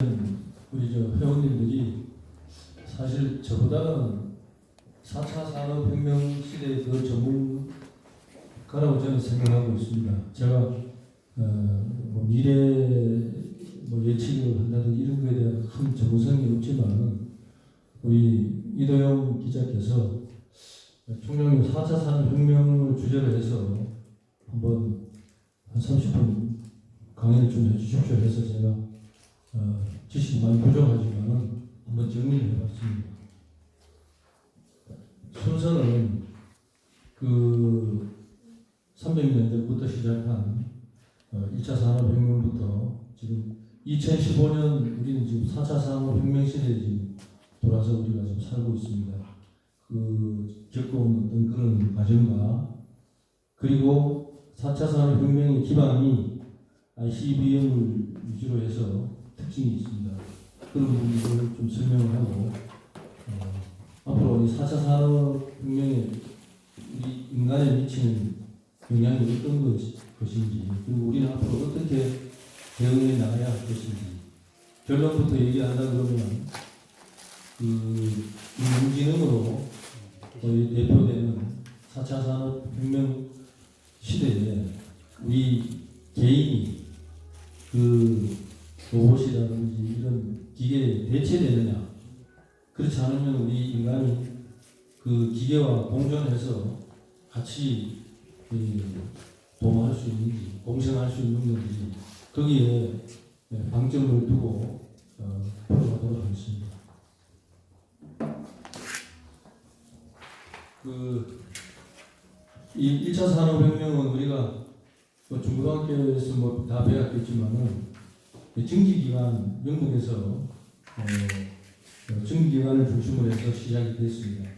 우리 회원님들이 사실 저보다는 4차 산업혁명 시대의 더 전문가라고 저는 생각하고 있습니다. 제가 미래 예측을 한다든지 이런 거에 대한 큰 전문성이 없지만 우리 이도영 기자께서 총장님 4차 산업혁명을 주제로 해서 한번 한 30분 강의를 좀 해주십시오 해서 제가 지식이 많이 부족하지만 한번 정리를 해봤습니다. 순서는 300년 전부터 시작한 1차 산업혁명부터 지금 2015년 우리는 지금 4차 산업혁명 시대에 지금 돌아서 우리가 지금 살고 있습니다. 겪어온 어떤 그런 과정과 그리고 4차 산업혁명의 기반이 ICBM을 위주로 해서 특징이 있습니다. 그런 부분들을 좀 설명을 하고 앞으로 이 4차 산업혁명에 우리 인간에 미치는 영향이 어떤 것인지 그리고 우리는 앞으로 어떻게 대응해 나가야 할 것인지 결론부터 얘기한다 그러면 인공지능으로 거의 대표되는 4차 산업혁명 시대에 우리 개인이 로봇이라든지 이런 기계에 대체되느냐, 그렇지 않으면 우리 인간이 그 기계와 공존해서 같이 도모할 수 있는지, 공생할 수 있는 건지, 거기에 방점을 두고 풀어가도록 하겠습니다. 이 1차 산업혁명은 우리가 중고등학교에서 다 배웠겠지만은 증기기관, 영국에서 증기기관을 중심으로 해서 시작이 됐습니다.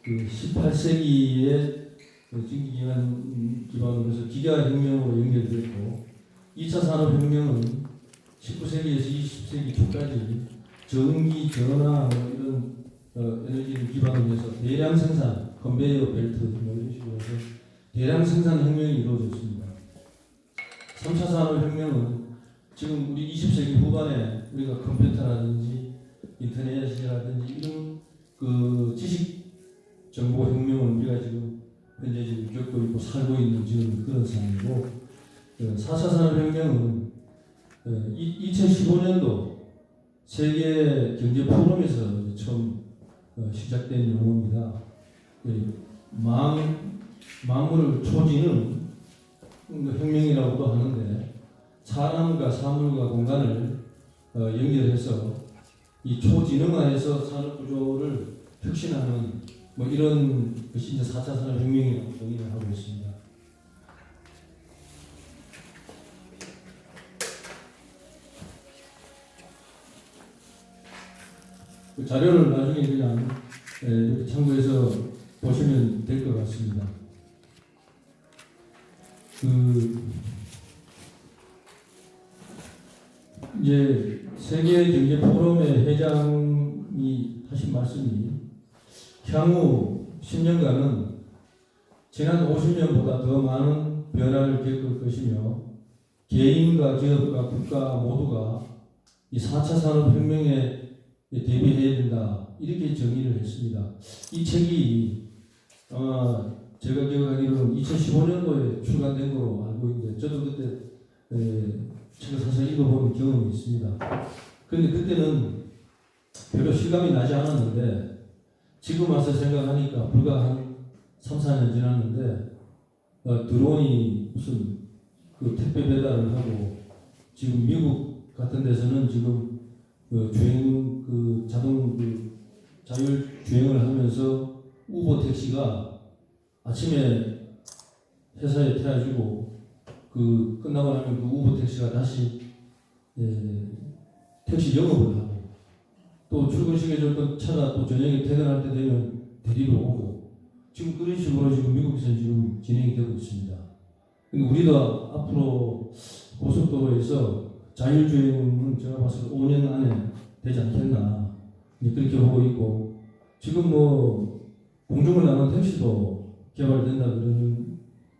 18세기에 증기기관 기반으로 해서 기계화혁명으로 연결됐고 2차 산업혁명은 19세기에서 20세기 초까지 전기, 전화 이런 에너지를 기반으로 해서 대량 생산, 컨베이어 벨트 이런 식으로 해서 대량 생산 혁명이 이루어졌습니다. 3차 산업혁명은 지금 우리 20세기 후반에 우리가 컴퓨터라든지 인터넷이라든지 이런 지식 정보 혁명을 우리가 지금 현재 지금 겪고 있고 살고 있는 지금 그런 상황이고 4차 산업혁명은 2015년도 세계 경제 포럼에서 처음 시작된 용어입니다. 만물 초지능 혁명이라고도 하는데 사람과 사물과 공간을 연결해서 이 초지능화해서 산업 구조를 혁신하는 이런 것이 이제 4차 산업혁명이라고 정의를 하고 있습니다. 그 자료를 나중에 그냥 이렇게 참고해서 보시면 될 것 같습니다. 이제 세계 경제 포럼의 회장이 하신 말씀이 향후 10년간은 지난 50년보다 더 많은 변화를 겪을 것이며 개인과 기업과 국가 모두가 이 4차 산업혁명에 대비해야 된다 이렇게 정의를 했습니다. 이 책이 아마 제가 기억하기로는 2015년도에 출간된 걸로 알고 있는데 저도 그때 책을 사서 읽어본 경험이 있습니다. 그런데 그때는 별로 실감이 나지 않았는데 지금 와서 생각하니까 불과 한 3, 4년 지났는데 드론이 무슨 택배 배달을 하고 지금 미국 같은 데서는 지금 주행 자동 자율 주행을 하면서 우버 택시가 아침에 회사에 태워주고 끝나고 나면 우버 택시가 다시 택시 영업을 하고 또 출근 시켜줬던 차가 또 저녁에 퇴근할 때 되면 데리러 오고 지금 그런 식으로 지금 미국에서 지금 진행이 되고 있습니다. 우리도 앞으로 고속도로에서 자율주행은 제가 봤을 때 5년 안에 되지 않겠나 그렇게 보고 있고 지금 공중을 나가는 택시도 개발된다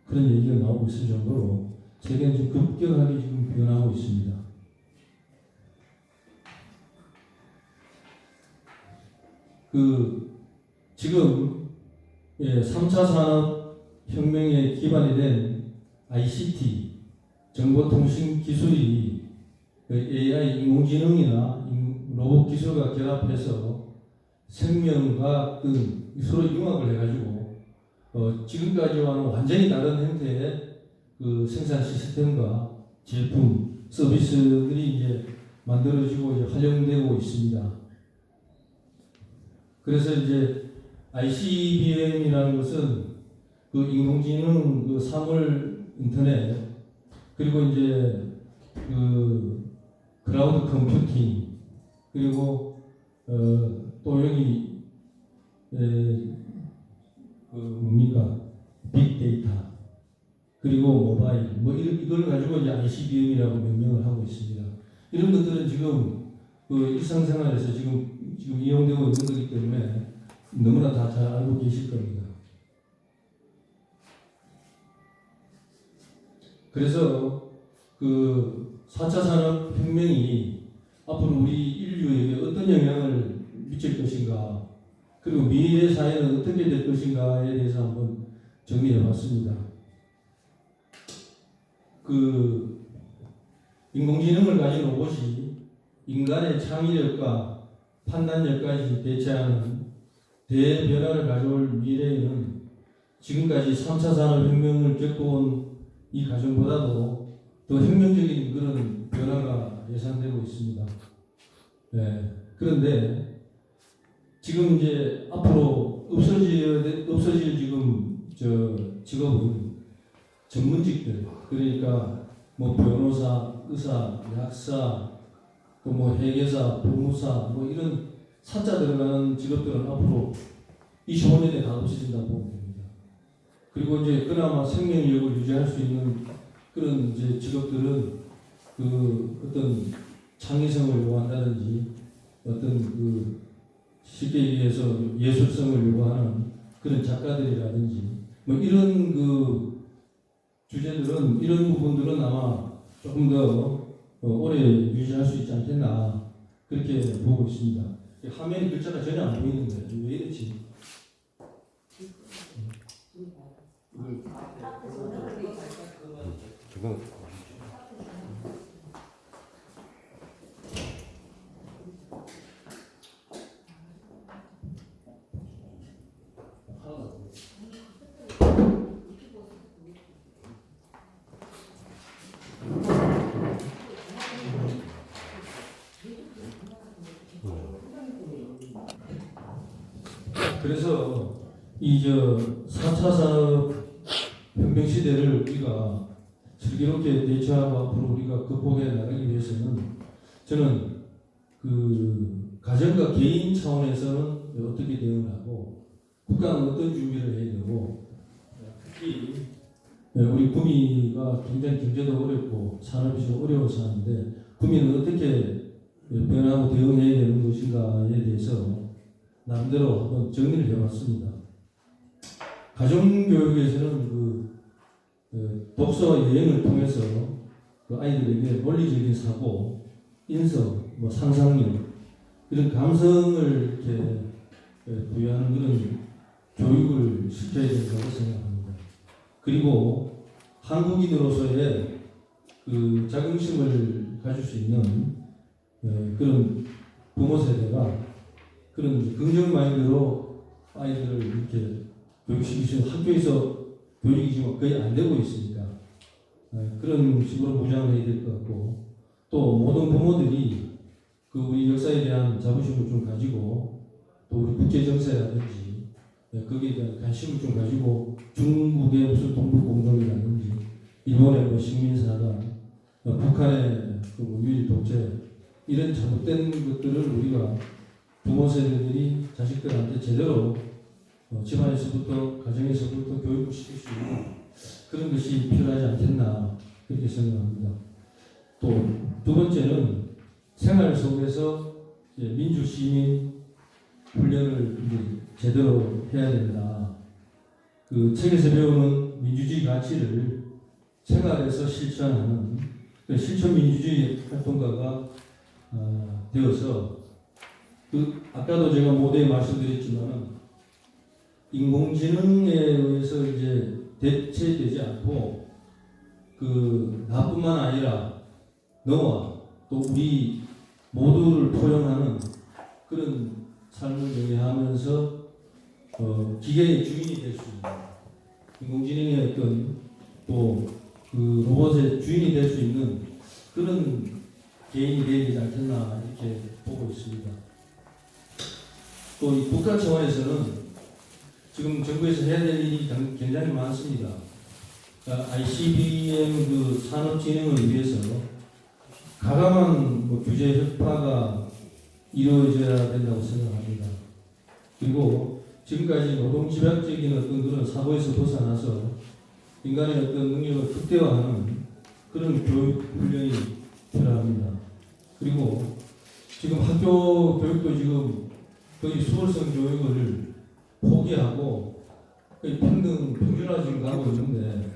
그런 얘기가 나오고 있을 정도로 세계는 지금 급격하게 지금 변하고 있습니다. 지금 3차 산업혁명의 기반이 된 ICT, 정보통신 기술이 AI, 인공지능이나 로봇 기술과 결합해서 생명과학 등 서로 융합을 해가지고 지금까지와는 완전히 다른 형태의 생산 시스템과 제품, 서비스들이 이제 만들어지고 이제 활용되고 있습니다. 그래서 이제 ICBM이라는 것은 인공지능, 사물 인터넷, 그리고 이제 클라우드 컴퓨팅, 그리고 또 여기 빅데이터, 그리고 모바일, 이걸 가지고 이제 ICBM이라고 명명을 하고 있습니다. 이런 것들은 지금 일상생활에서 지금 이용되고 있는 거기 때문에 너무나 다 잘 알고 계실 겁니다. 그래서 4차 산업혁명이 앞으로 우리 인류에게 어떤 영향을 미칠 것인가, 그리고 미래 사회는 어떻게 될 것인가에 대해서 한번 정리해 봤습니다. 인공지능을 가진 로봇이 인간의 창의력과 판단력까지 대체하는 대변화를 가져올 미래에는 지금까지 3차 산업혁명을 겪어온 이 과정보다도 더 혁명적인 그런 변화가 예상되고 있습니다. 그런데 지금 이제 앞으로 없어질 지금 직업은 전문직들, 그러니까 변호사, 의사, 약사, 또 회계사, 법무사, 이런 사자 들어가는 직업들은 앞으로 25년에 다 없어진다고 보면 됩니다. 그리고 이제 그나마 생명력을 유지할 수 있는 그런 이제 직업들은 어떤 창의성을 요구한다든지 어떤 쉽게 얘기해서 예술성을 요구하는 그런 작가들이라든지 이런 주제들은, 이런 부분들은 아마 조금 더 오래 유지할 수 있지 않겠나, 그렇게 보고 있습니다. 화면에 글자가 전혀 안 보이는데 왜 이렇지? 그래서 이 4차 산업혁명 시대를 우리가 슬기롭게 대처하고 앞으로 우리가 극복해 나가기 위해서는 저는 가정과 개인 차원에서는 어떻게 대응을 하고 국가는 어떤 준비를 해야 되고, 특히 우리 구미가 굉장히 경제도 어렵고 산업이 좀 어려워서 하는데 구미는 어떻게 변화하고 대응해야 되는 것인가에 대해서 나름대로 한번 정리를 해봤습니다. 가정교육에서는 독서와 여행을 통해서 아이들에게 논리적인 사고, 인성, 상상력, 이런 감성을 이렇게 부여하는 그런 교육을 시켜야 된다고 생각합니다. 그리고 한국인으로서의 자긍심을 가질 수 있는 그런 부모 세대가 그런 긍정 마인드로 아이들을 이렇게 교육시키시는, 학교에서 교육이 지금 거의 안 되고 있으니까 그런 식으로 무장을 해야 될 것 같고, 또 모든 부모들이 우리 역사에 대한 자부심을 좀 가지고, 또 우리 국제정세라든지 거기에 대한 관심을 좀 가지고, 중국의 무슨 동북공정이라든지 일본의 식민사관, 북한의 유일 독재, 이런 잘못된 것들을 우리가 부모 세대들이 자식들한테 제대로 집안에서부터, 가정에서부터 교육을 시킬 수 있는 그런 것이 필요하지 않겠나, 그렇게 생각합니다. 또 두 번째는 생활 속에서 민주 시민 훈련을 제대로 해야 된다. 책에서 배우는 민주주의 가치를 생활에서 실천하는 실천 민주주의 활동가가 되어서 아까도 제가 모두에 말씀드렸지만 인공지능에 의해서 이제 대체되지 않고 나뿐만 아니라 너와 또 우리 모두를 포용하는 그런 삶을 영위하면서 기계의 주인이 될 수 있는 인공지능의 어떤 또 로봇의 주인이 될 수 있는 그런 개인이 되지 않겠나 이렇게 보고 있습니다. 또 이 국가 차원에서는 지금 정부에서 해야 될 일이 굉장히 많습니다. ICBM 산업 진흥을 위해서 가감한 규제 혁파가 이루어져야 된다고 생각합니다. 그리고 지금까지 노동집약적인 어떤 그런 사고에서 벗어나서 인간의 어떤 능력을 극대화하는 그런 교육 훈련이 필요합니다. 그리고 지금 학교 교육도 지금 거의 수월성 교육을 포기하고 거의 평준화 지금 가고 있는데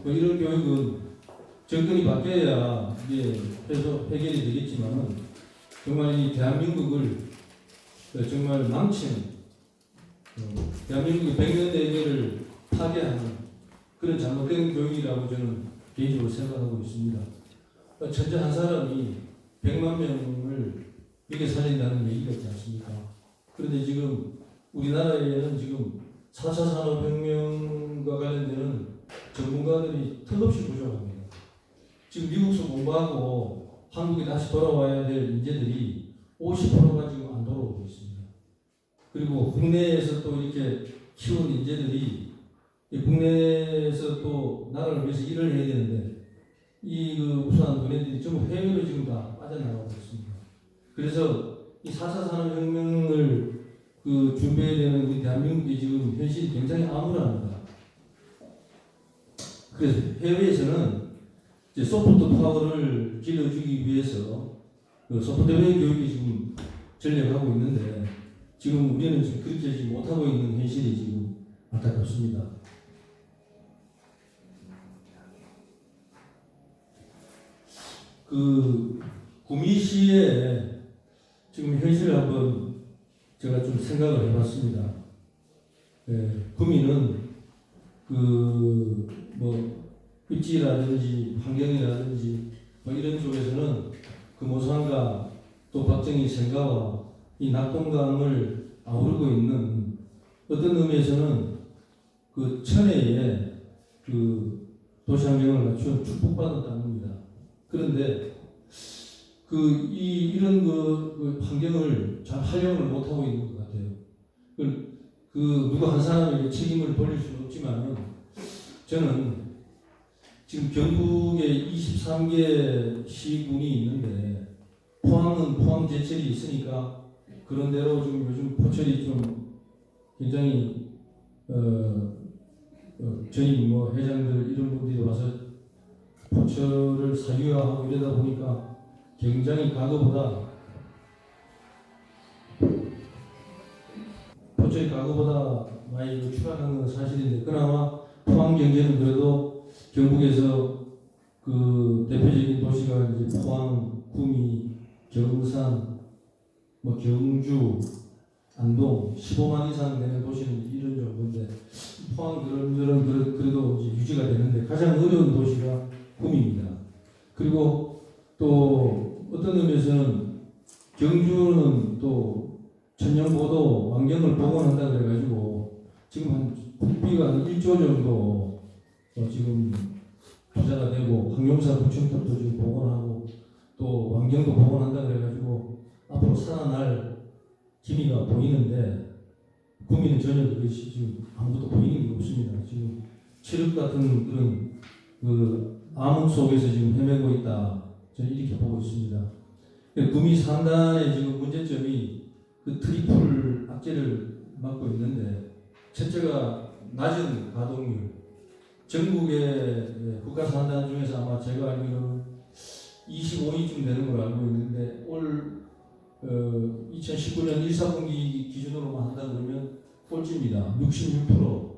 이런 교육은 정권이 바뀌어야 이게 해결이 되겠지만 정말 이 대한민국을 정말 망치는 대한민국의 100년 대계를 파괴하는 그런 잘못된 교육이라고 저는 개인적으로 생각하고 있습니다. 천재 한 사람이 100만 명을 이렇게 살린다는 얘기가 있지 않습니까? 그런데 지금 우리나라에는 지금 4차 산업혁명과 관련되는 전문가들이 턱없이 부족합니다. 지금 미국에서 공부하고 한국에 다시 돌아와야 될 인재들이 50%가 지금 안 돌아오고 있습니다. 그리고 국내에서 또 이렇게 키운 인재들이 국내에서 또 나라를 위해서 일을 해야 되는데 우수한 돈들이 좀 해외로 지금 다 빠져나가고 있습니다. 그래서 이 4차 산업혁명을 준비해야 되는 우리 대한민국이 지금 현실이 굉장히 암울합니다. 그래서 해외에서는 이제 소프트 파워를 길러주기 위해서 소프트웨어 교육이 지금 전략하고 있는데 지금 우리는 지금 그렇게 하지 못하고 있는 현실이 지금 안타깝습니다. 구미시의 지금 현실을 한번 제가 좀 생각을 해봤습니다. 구미는 입지라든지 환경이라든지 이런 쪽에서는 모산과 또 박정희 생가와 이 낙동강을 아우르고 있는 어떤 의미에서는 천혜의 도시환경을 갖춘 축복받은 땅입니다. 그런데 이런 환경을 잘 활용을 못하고 있는 것 같아요. 누가 한 사람에게 책임을 돌릴 수는 없지만 저는 지금 경북에 23개 시군이 있는데 포항은 포항제철이 있으니까 그런 대로 지금 요즘 포철이 좀 굉장히 전임 회장들 이런 분들이 와서 포철을 사유화하고 이러다 보니까 굉장히 포철이 과거보다 많이 추락한 건 사실인데 그나마 포항 경제는 그래도 경북에서 대표적인 도시가 이제 포항, 구미, 경산, 경주, 안동 15만 이상 되는 도시는 이런 정도인데 포항 그런 그래도 이제 유지가 되는데 가장 어려운 도시가 구미입니다. 그리고 또 어떤 의미에서는 경주는 또 천연보도 환경을 복원한다 그래가지고 지금 한 국비가 한 1조 정도 지금 투자가 되고 항용사 구청탑도 지금 복원하고 또 환경도 복원한다 그래가지고 앞으로 살아날 기미가 보이는데 구미는 전혀 그것이 지금 아무것도 보이는 게 없습니다. 지금 칠흑 같은 그런 암흑 속에서 지금 헤매고 있다. 저는 이렇게 보고 있습니다. 구미 상단의 지금 문제점이 트리플 악재를 맡고 있는데 첫째가 낮은 가동률. 전국의 국가 산단 중에서 아마 제가 알기로는 25위쯤 되는 걸로 알고 있는데 올 2019년 1사분기 기준으로만 한다 그러면 꼴찌입니다. 66%.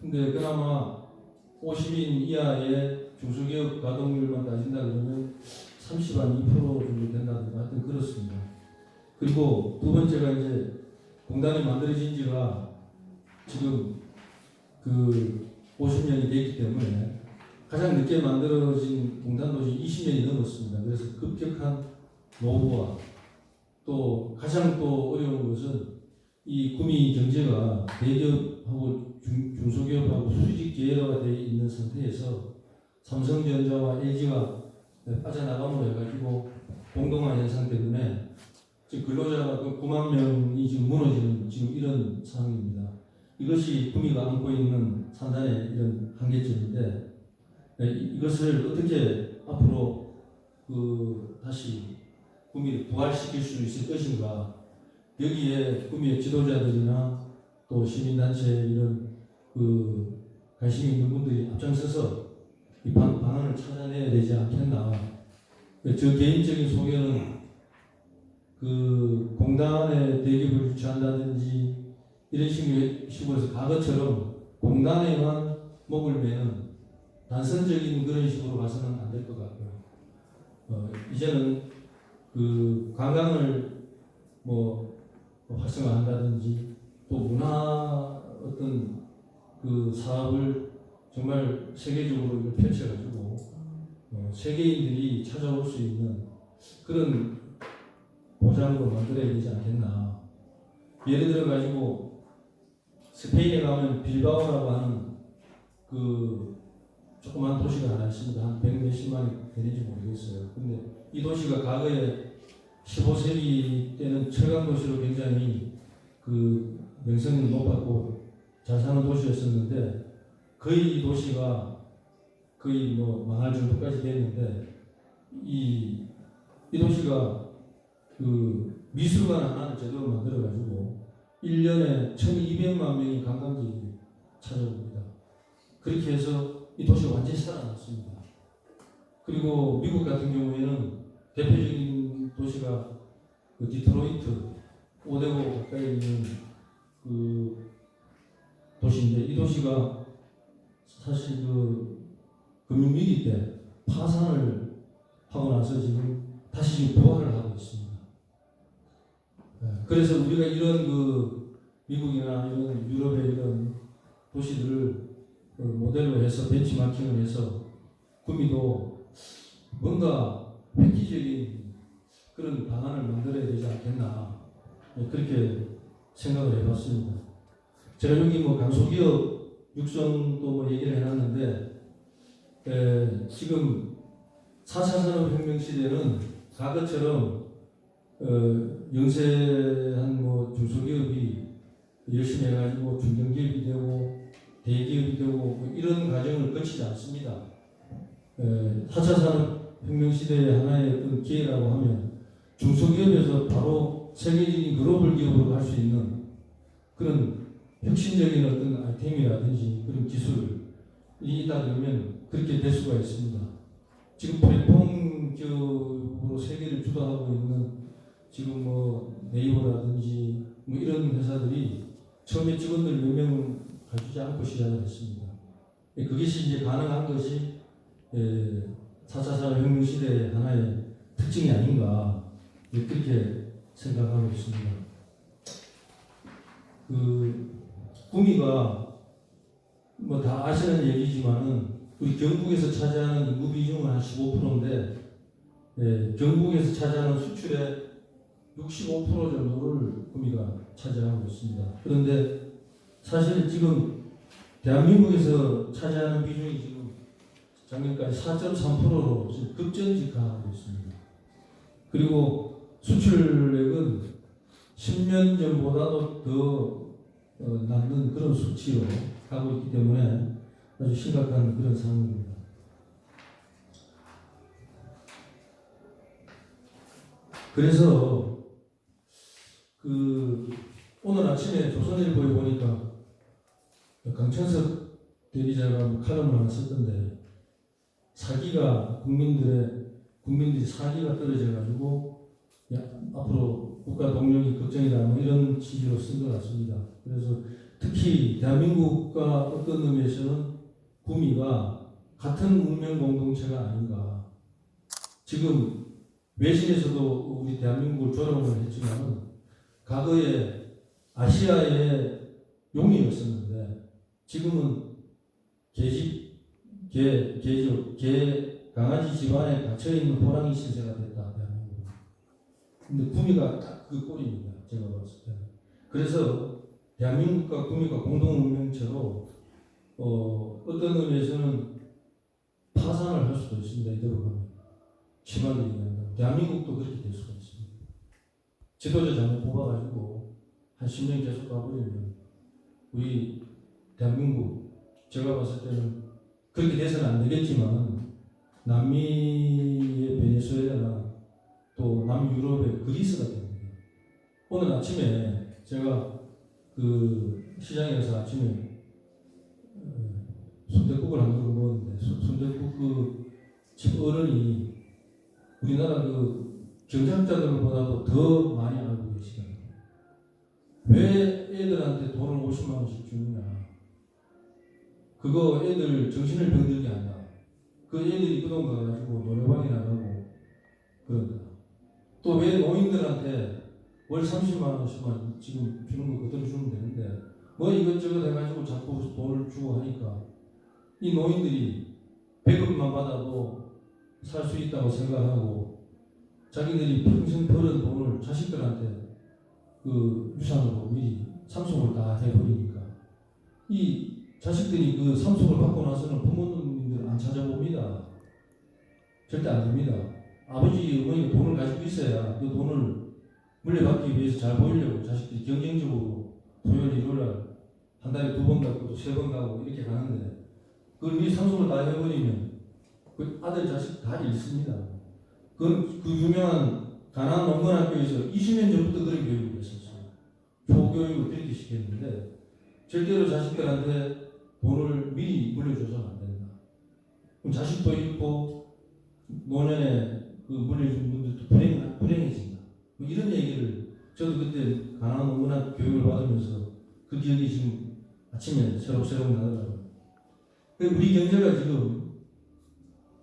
근데 그나마 50인 이하의 중소기업 가동률만 따진다 그러면 30한 2% 정도 된다든가 하여튼 그렇습니다. 그리고 두 번째가 이제 공단이 만들어진 지가 지금 그 50년이 됐기 때문에 가장 늦게 만들어진 공단 도시 20년이 넘었습니다. 그래서 급격한 노후와 또 가장 또 어려운 것은 이 구미 경제가 대기업하고 중소기업하고 수직 계열화가 되어 있는 상태에서 삼성전자와 LG가 빠져나감으로 해가지고 공동화 현상 때문에 지금 근로자가 9만 명이 지금 무너지는 지금 이런 상황입니다. 이것이 구미가 안고 있는 산단의 이런 한계점인데 이것을 어떻게 앞으로 다시 구미를 부활시킬 수 있을 것인가? 여기에 구미의 지도자들이나 또 시민단체 이런 관심 있는 분들이 앞장서서 이 방안을 찾아내야 되지 않겠나. 저 개인적인 소견은 공단에 대기업을 유치한다든지 이런 식으로 해서 과거처럼 공단에만 목을 매는 단선적인 그런 식으로 가서는 안 될 것 같고요. 이제는 관광을 활성화한다든지 또 문화 어떤 사업을 정말 세계적으로 이걸 펼쳐가지고 세계인들이 찾아올 수 있는 그런 보장으로 만들어야 되지 않겠나. 예를 들어 가지고 스페인에 가면 빌바오라고 하는 조그만 도시가 하나 있습니다. 한 100몇십만이 되는지 모르겠어요. 근데 이 도시가 과거에 15세기 때는 철강 도시로 굉장히 명성이 높았고 잘 사는 도시였었는데 거의 이 도시가 거의 망할 정도까지 됐는데 이 도시가 미술관 하나를 제대로 만들어 가지고 1년에 1200만 명이 관광객이 찾아옵니다. 그렇게 해서 이 도시가 완전히 살아났습니다. 그리고 미국 같은 경우에는 대표적인 도시가 디트로이트 5대고 가까이 있는 도시인데 이 도시가 사실 금융위기 때 파산을 하고 나서 지금 다시 부활을 하고 있습니다. 그래서 우리가 이런 미국이나 이런 유럽의 이런 도시들을 모델로 해서 벤치마킹을 해서 구미도 뭔가 획기적인 그런 방안을 만들어야 되지 않겠나 그렇게 생각을 해봤습니다. 제가 여기 강소기업 육성도 얘기를 해놨는데 지금 4차 산업혁명 시대는 과거처럼 영세한 중소기업이 열심히 해가지고 중견기업이 되고 대기업이 되고 이런 과정을 거치지 않습니다. 4차 산업혁명 시대의 하나의 어떤 기회라고 하면 중소기업에서 바로 세계적인 글로벌 기업으로 갈 수 있는 그런 혁신적인 어떤 아이템이라든지 그런 기술이 있다 그러면 그렇게 될 수가 있습니다. 지금 플랫폼 기업으로 세계를 주도하고 있는 지금 네이버라든지 이런 회사들이 처음에 직원들 몇 명 가지지 않고 시작을 했습니다. 그것이 이제 가능한 것이 4차 산업혁명 시대의 하나의 특징이 아닌가 그렇게 생각하고 있습니다. 구미가 다 아시는 얘기지만은 우리 경북에서 차지하는 인구 비중은 한 15%인데 경북에서 차지하는 수출의 65% 정도를 구미가 차지하고 있습니다. 그런데 사실 지금 대한민국에서 차지하는 비중이 지금 작년까지 4.3%로 지금 급전직하고 있습니다. 그리고 수출액은 10년 전보다도 더 남는 그런 수치로 가고 있기 때문에 아주 심각한 그런 상황입니다. 그래서 오늘 아침에 조선일보에 보니까 강천석 대리자가 칼럼을 하나 썼던데 국민들이 사기가 떨어져가지고 앞으로 국가 동력이 걱정이다 이런 취지로 쓴 것 같습니다. 그래서 특히 대한민국과 어떤 의미에서는 구미가 같은 문명 공동체가 아닌가. 지금 외신에서도 우리 대한민국을 조롱을 했지만 과거에 아시아의 용이었었는데 지금은 강아지 집안에 갇혀있는 호랑이 신세가 됐다. 대한민국은. 근데 구미가 딱 그 꼴입니다. 제가 봤을 때. 그래서 대한민국과 구미가 공동운명체로 어떤 의미에서는 파산을 할 수도 있습니다. 이대로 가면. 심하게 얘기한다. 대한민국도 그렇게 될 수가 있습니다. 지도자 잘못 뽑아가지고 한 10년 계속 가버리면 우리 대한민국 제가 봤을 때는 그렇게 돼서는 안 되겠지만 남미의 베네수엘라나 또 남유럽의 그리스가 됩니다. 오늘 아침에 제가 그 시장에 가서 아침에 순댓국을 한 그릇 먹었는데 순댓국 그 집 어른이 우리나라 그 경제학자들보다도 더 많이 알고 계시거든요. 왜 애들한테 돈을 50만 원씩 주느냐? 그거 애들 정신을 병들게 한다. 그 애들이 그 돈 가가지고 노래방에 나가고 그런다. 또 왜 노인들한테 월 30만 원씩만 지금 주는 거 그대로 주면 되는데 뭐 이것저것 해가지고 자꾸 돈을 주고 하니까 이 노인들이 배급만 받아도 살 수 있다고 생각하고 자기들이 평생 벌은 돈을 자식들한테 그 유산으로 미리 상속을 다 해버리니까 이 자식들이 그 상속을 받고 나서는 부모님들 안 찾아봅니다. 절대 안 됩니다. 아버지, 어머니가 돈을 가지고 있어야 그 돈을 물려받기 위해서 잘 보이려고 자식들이 경쟁적으로 토요일, 일요일 한 달에 2번 가고 또 3번 가고 이렇게 가는데 그걸 미리 상속을 다 해버리면 그 아들, 자식 다 잃습니다. 그 유명한 가나안 농건학교에서 20년 전부터 그런 교육을 했었어요. 초교육을 그렇게 시켰는데 절대로 자식들한테 돈을 미리 물려줘서는 안 된다. 그럼 자식도 잃고 노년에 그 물려준 분들도 불행해진다. 뭐 이런 얘기를 저도 그때 가나안 농건학 교육을 받으면서 그 기억이 지금 아침에 새록새록 나더라고요. 우리 경제가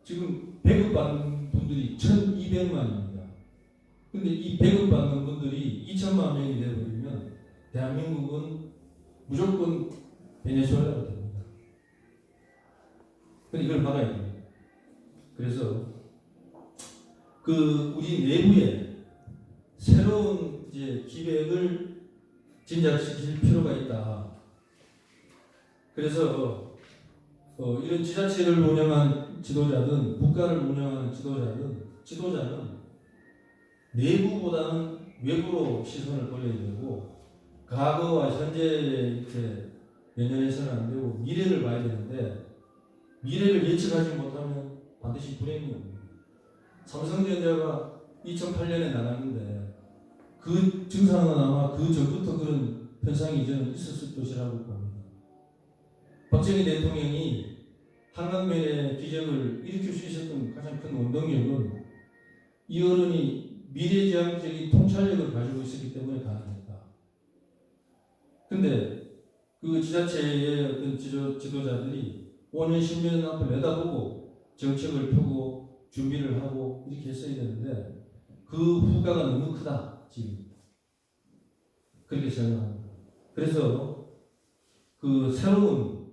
지금 배급받는 분들이 1,200만입니다. 근데 이 배급받는 분들이 2천만 명이 되어버리면 대한민국은 무조건 베네수엘라가 됩니다. 근데 이걸 막아야 됩니다. 그래서 그 우리 내부에 새로운 이제 기획을 진작시킬 필요가 있다. 그래서 이런 지자체를 운영한 지도자든 국가를 운영하는 지도자는 내부보다는 외부로 시선을 돌려야 되고 과거와 현재에 이렇게 연연해서는 안 되고 미래를 봐야 되는데 미래를 예측하지 못하면 반드시 불행이 옵니다. 삼성전자가 2008년에 나갔는데 그 증상은 아마 그 전부터 그런 현상이 저는 있었을 것이라고 봅니다. 박정희 대통령이 한강변의 기적을 일으킬 수 있었던 가장 큰 원동력은 이 어른이 미래지향적인 통찰력을 가지고 있었기 때문에 가능했다. 근데 그 지자체의 어떤 지도자들이 5년, 10년 앞을 내다보고 정책을 펴고 준비를 하고 이렇게 했어야 되는데 그 후가가 너무 크다, 지금. 그렇게 생각합니다. 그래서 그 새로운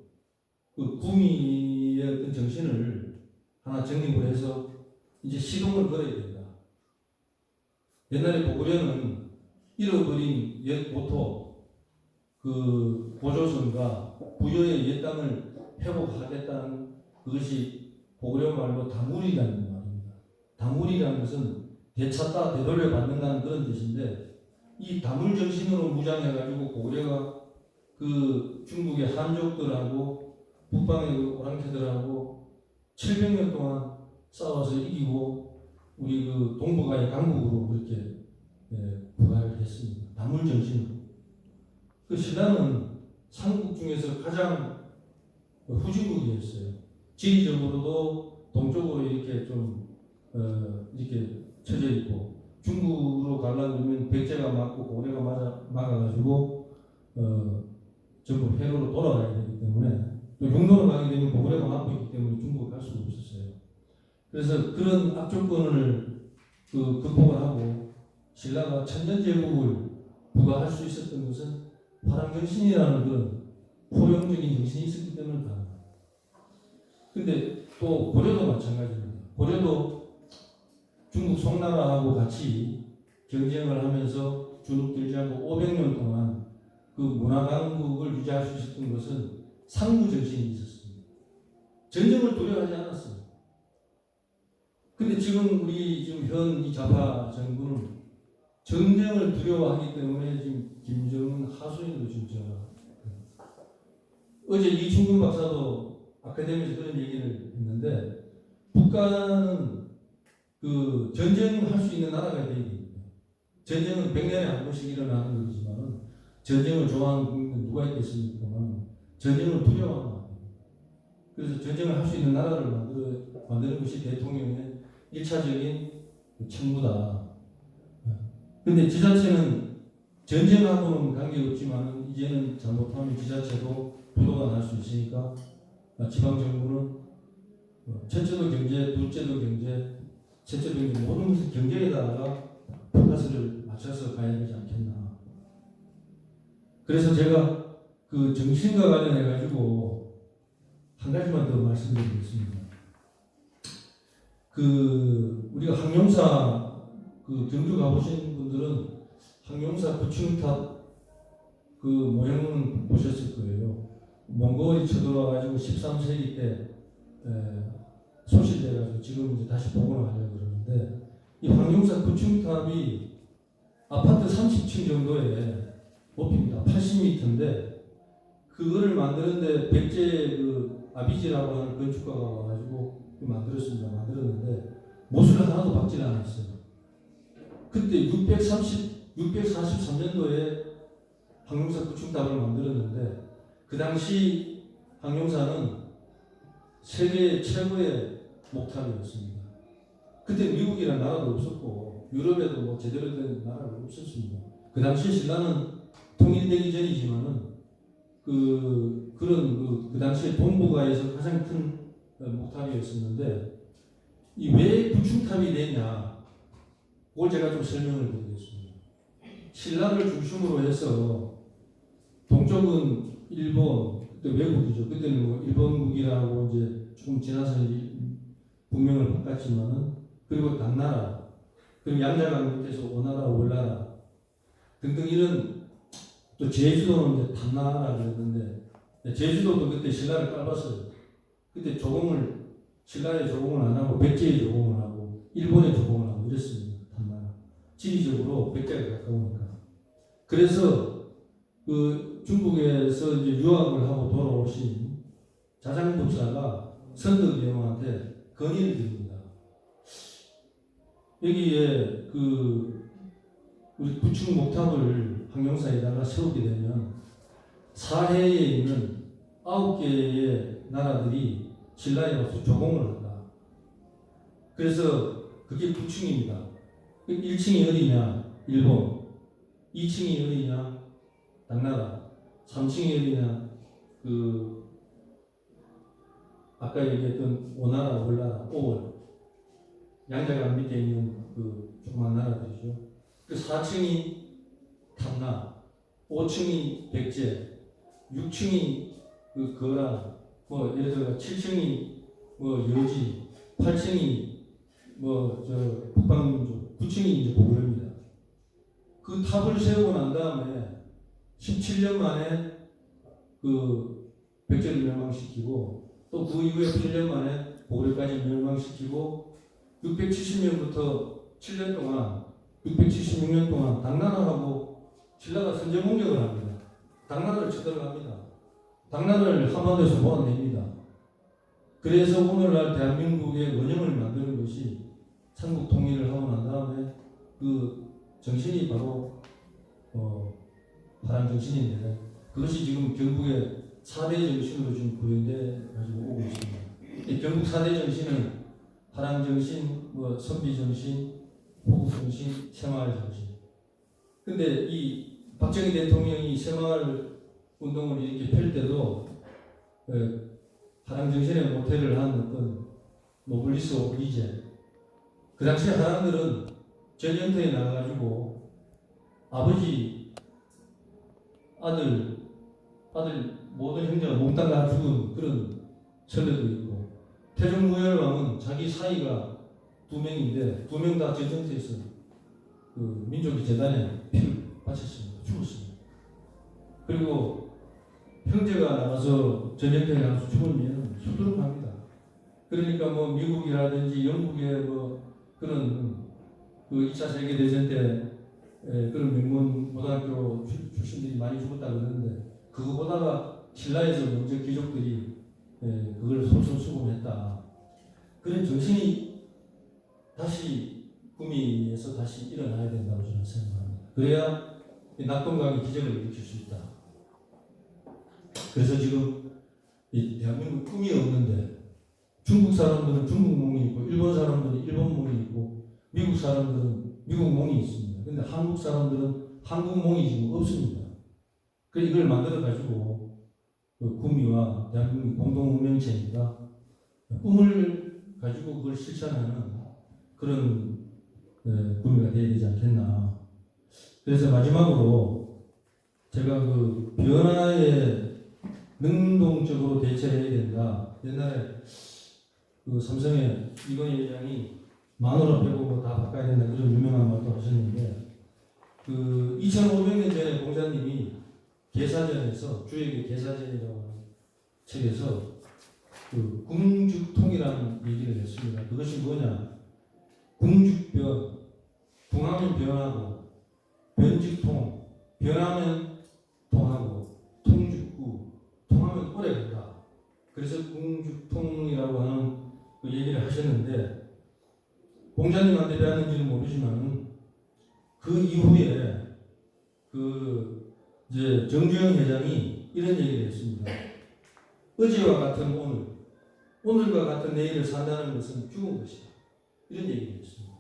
그 구미의 어떤 정신을 하나 정립을 해서 이제 시동을 걸어야 된다. 옛날에 고구려는 잃어버린 옛 고토, 그 고조선과 부여의 옛 땅을 회복하겠다는 그것이 고구려 말로 다물이라는 말입니다. 다물이라는 것은 되찾다, 되돌려 받는다는 그런 뜻인데 이 다물 정신으로 무장해가지고 고구려가 그 중국의 한족들하고 북방의 오랑캐들하고 700년 동안 싸워서 이기고 우리 그 동북아의 강국으로 그렇게 부활을 했습니다. 다물 정신으로. 그 신라는 삼국 중에서 가장 후진국이었어요. 지리적으로도 동쪽으로 이렇게 좀 이렇게 쳐져 있고 중국으로 가려고 하면 백제가 막고 고려가 막아가지고 전부 회로로 돌아가야 되기 때문에 또 육로로 가게 되면 고구려가 막고 있기 때문에 중국을 갈 수가 없었어요. 그래서 그런 악조건을 극복을 하고 신라가 천년제국을 부과할 수 있었던 것은 화랑정신이라는 그런 포용적인 정신이 있었기 때문에 가능합니다. 근데 또 고려도 마찬가지입니다. 고려도 중국 송나라하고 같이 경쟁을 하면서 주눅들지 않고 500년 동안 그 문화 강국을 유지할 수 있었던 것은 상무 정신이 있었습니다. 전쟁을 두려워하지 않았어요. 근데 지금 우리 지금 현 이 좌파 정부는 전쟁을 두려워하기 때문에 지금 김정은 하수인으로 지금 제가 어제 이충근 박사도 아카데미에서 그런 얘기를 했는데 북한은 그 전쟁할 수 있는 나라가 되야 됩니다. 전쟁은 100년에 한 번씩 일어나는 거지만 전쟁을 좋아하는 국민은 누가 있겠습니까만 전쟁을 두려워하는 거예요. 그래서 전쟁을 할 수 있는 나라를 만드는 것이 대통령의 1차적인 책무다. 근데 지자체는 전쟁하고는 관계없지만 이제는 잘못하면 지자체도 부도가 날 수 있으니까 지방정부는 첫째도 경제, 둘째도 경제, 셋째도 경제 모든 것을 경제에다가 포커스를 맞춰서 가야 되지 않겠나. 그래서 제가 그 정신과 관련해 가지고 한 가지만 더 말씀드리겠습니다. 그 우리가 항용사 그 경주 가보신 분들은 항용사 구층탑 그 모형은 보셨을 거예요. 몽골이 쳐들어와가지고 13세기 때 소실돼가지고 지금 이제 다시 복원하려고 그러는데 이 항용사 구층탑이 아파트 30층 정도의 높이입니다. 80m인데 그거를 만드는데 백제 그 아비지라고 하는 건축가가 와가지고 만들었는데 못을 하나도 박지 않았어요. 그때 643년도에 항용사 구층탑을 만들었는데 그 당시 항용사는 세계 최고의 목탑이었습니다. 그때 미국이라는 나라도 없었고 유럽에도 뭐 제대로 된 나라가 없었습니다. 그 당시 신라는 통일되기 전이지만은 그 당시에 동북아에서 가장 큰 목탑이었었는데 이 왜 구층탑이 됐냐? 그걸 제가 좀 설명을 드리겠습니다. 신라를 중심으로 해서 동쪽은 일본, 그때 외국이죠. 그때는 뭐 일본국이라고 이제 조금 지나서 분명을 바꿨지만은 그리고 당나라, 그리고 양자강 밑에서 오나라, 월나라 등등 이런 또 제주도는 이제 당나라 그랬는데 제주도도 그때 신라를 깔았어요. 그때 신라에 조공을 안 하고 백제에 조공을 하고 일본에 조공을 하고 이랬습니다. 당나라. 지리적으로 백제가 가까우니까. 그래서 그 중국에서 이제 유학을 하고 돌아오신 자장법사가 선덕여왕한테 건의를 드립니다. 여기에 그 우리 구층 목탑을 항용사에다가 세우게 되면 사해에 있는 9개의 나라들이 신라에 와서 조공을 한다. 그래서 그게 구층입니다. 1층이 어디냐? 일본. 2층이 어디냐? 당나라. 3층이 어디냐? 아까 얘기했던 오나라, 월나라, 오월. 양자강 밑에 있는 그 조그만 나라들이죠. 그 4층이 탐나, 5층이 백제, 6층이 그 거란, 뭐 예를 들어 7층이 뭐 여지, 8층이 뭐 저 북방민족, 9층이 이제 고구려입니다. 그 탑을 세우고 난 다음에 17년 만에 그 백제를 멸망시키고 또 그 이후에 8년 만에 고구려까지 멸망시키고 670년부터 7년 동안 676년 동안 당나라하고 신라가 선제 공격을 합니다. 당나라를 쳐들어갑니다. 당나라를 한반도에서 모아냅니다. 그래서 오늘날 대한민국의 원형을 만드는 것이 삼국 통일을 하고 난 다음에 그 정신이 바로 파란 정신인데 그것이 지금 경북의 4대 정신으로 지금 구현돼 가지고 오고 있습니다. 경북 4대 정신은 파란 정신, 뭐 선비 정신, 호국 정신, 새마을 정신. 근데 이 박정희 대통령이 새마을 운동을 이렇게 펼 때도 파랑 정신에 모태를 한 어떤 노블리스 오브리제. 그 당시에 하랑들은 전쟁터에 나가가지고 아버지, 아들 모든 형제가 몽땅 다 죽은 그런 설례도 있고, 태종무열왕은 자기 사이가 두 명인데 두 명 다 전쟁터에서 그 민족의 재단에 피를 바쳤습니다. 죽었습니다. 그리고 형제가 나가서 전쟁터에 나가서 죽으면 수두룩합니다. 그러니까 뭐 미국이라든지 영국의 뭐 그런 그 2차 세계대전 때 그런 명문 고등학교 출신들이 많이 죽었다 그러는데, 그거보다가 신라에서 먼저 귀족들이 그걸 솔선수범했다. 그런 정신이 다시 구미에서 다시 일어나야 된다고 저는 생각합니다. 그래야 낙동강의 기적을 일으킬 수 있다. 그래서 지금 이 대한민국 꿈이 없는데, 중국 사람들은 중국몽이 있고, 일본 사람들은 일본몽이 있고, 미국 사람들은 미국몽이 있습니다. 근데 한국 사람들은 한국몽이 지금 없습니다. 그래서 이걸 만들어가지고 그 구미와 대한민국 공동운명체입니다. 꿈을 가지고 그걸 실천하는 그런 구미가 되어야 되지 않겠나. 그래서 마지막으로 제가 그 변화에 능동적으로 대처해야 된다. 옛날에 그 삼성의 이건희 회장이 마누라 빼고 뭐 다 바꿔야 된다 그런 유명한 말도 하셨는데, 그 2500년 전에 공자님이 계사전에서, 주역의 계사전이라고 하는 책에서 그 궁죽통이라는 얘기를 했습니다. 그것이 뭐냐? 궁죽변, 궁하면 변하고, 변죽통, 변하면 통하고, 통죽구, 통하면 오래 간다. 그래서 궁죽통이라고 하는 그 얘기를 하셨는데, 공자님한테 배웠는지는 모르지만 그 이후에 그 이제 정주영 회장이 이런 얘기를 했습니다. 어제와 같은 오늘, 오늘과 같은 내일을 산다는 것은 죽은 것이다. 이런 얘기를 했습니다.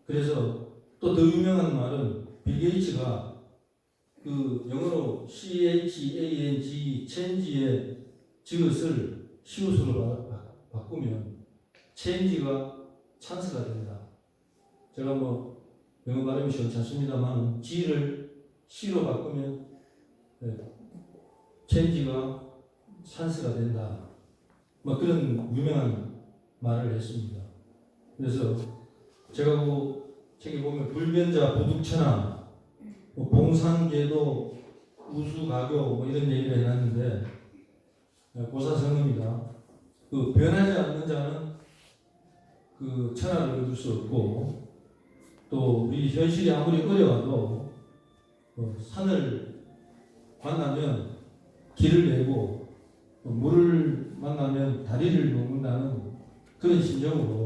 그래서 또 더 유명한 말은 빌 게이츠가 그 영어로 CHANG, change의 지읒을 시옷으로 바꾸면 change가 찬스가 된다. 제가 뭐 영어 발음이 시원찮습니다만 G를 C로 바꾸면 change가 찬스가 된다. 뭐 그런 유명한 말을 했습니다. 그래서 제가 그 책에 보면 불변자 부득천하, 뭐 봉상계도 우수가교 뭐 이런 얘기를 해놨는데, 고사성어입니다. 그 변하지 않는 자는 그 천하를 얻을 수 없고, 또 우리 현실이 아무리 어려워도 산을 만나면 길을 내고, 물을 만나면 다리를 놓는다는 그런 심정으로